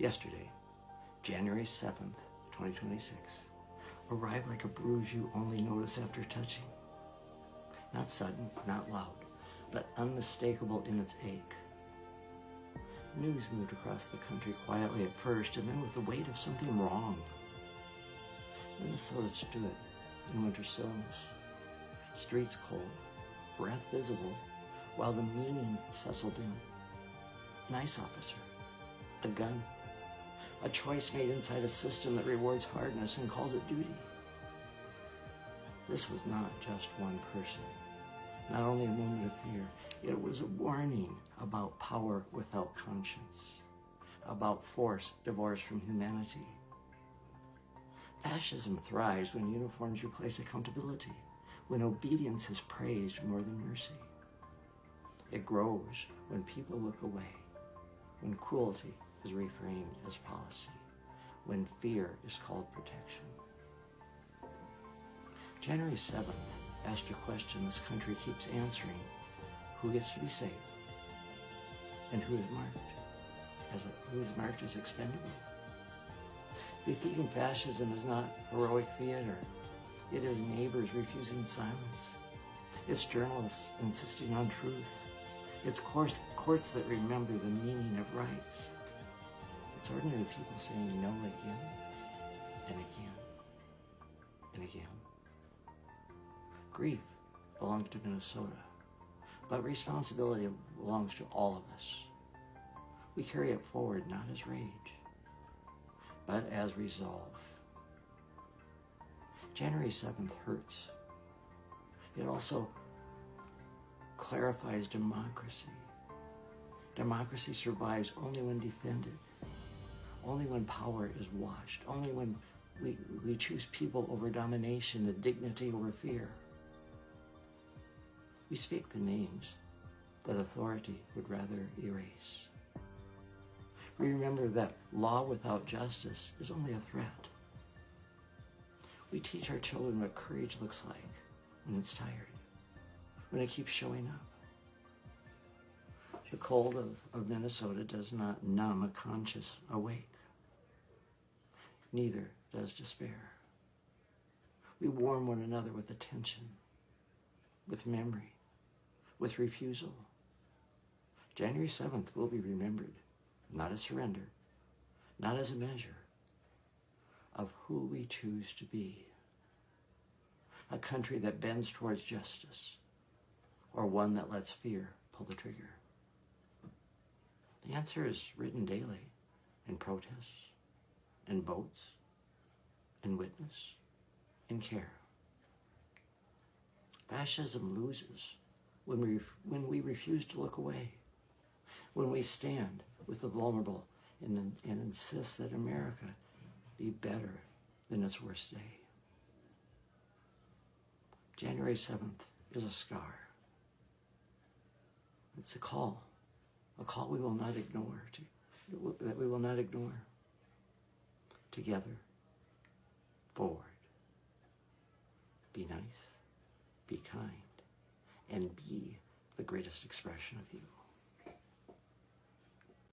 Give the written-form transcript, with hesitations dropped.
Yesterday, January 7th, 2026, arrived like a bruise you only notice after touching. Not sudden, not loud, but unmistakable in its ache. News moved across the country quietly at first, and then with the weight of something wrong. Minnesota stood in winter stillness, streets cold, breath visible, while the meaning settled in. An ICE officer, a gun, a choice made inside a system that rewards hardness and calls it duty. This was not just one person, not only a moment of fear. It was a warning about power without conscience, about force divorced from humanity. Fascism thrives when uniforms replace accountability, when obedience is praised more than mercy. It grows when people look away, when cruelty is reframed as policy, when fear is called protection. January 7th asked a question this country keeps answering: who gets to be safe? And who is marked as expendable? Defeating fascism is not heroic theater. It is neighbors refusing silence. It's journalists insisting on truth. It's courts that remember the meaning of rights. It's ordinary people saying no again and again and again. Grief belongs to Minnesota, but responsibility belongs to all of us. We carry it forward not as rage, but as resolve. January 7th hurts. It also clarifies democracy. Democracy survives only when defended, only when power is watched, only when we choose people over domination and dignity over fear. We speak the names that authority would rather erase. We remember that law without justice is only a threat. We teach our children what courage looks like when it's tired, when it keeps showing up. The cold of Minnesota does not numb a conscious awake. Neither does despair. We warm one another with attention, with memory, with refusal. January 7th will be remembered, not as surrender, not as a measure of who we choose to be. A country that bends towards justice, or one that lets fear pull the trigger. The answer is written daily in protests, in votes, in witness, in care. Fascism loses when we refuse to look away, when we stand with the vulnerable and insist that America be better than its worst day. January 7th is a scar. It's a call we will not ignore, that we will not ignore. Together, forward. Be nice, be kind, and be the greatest expression of you.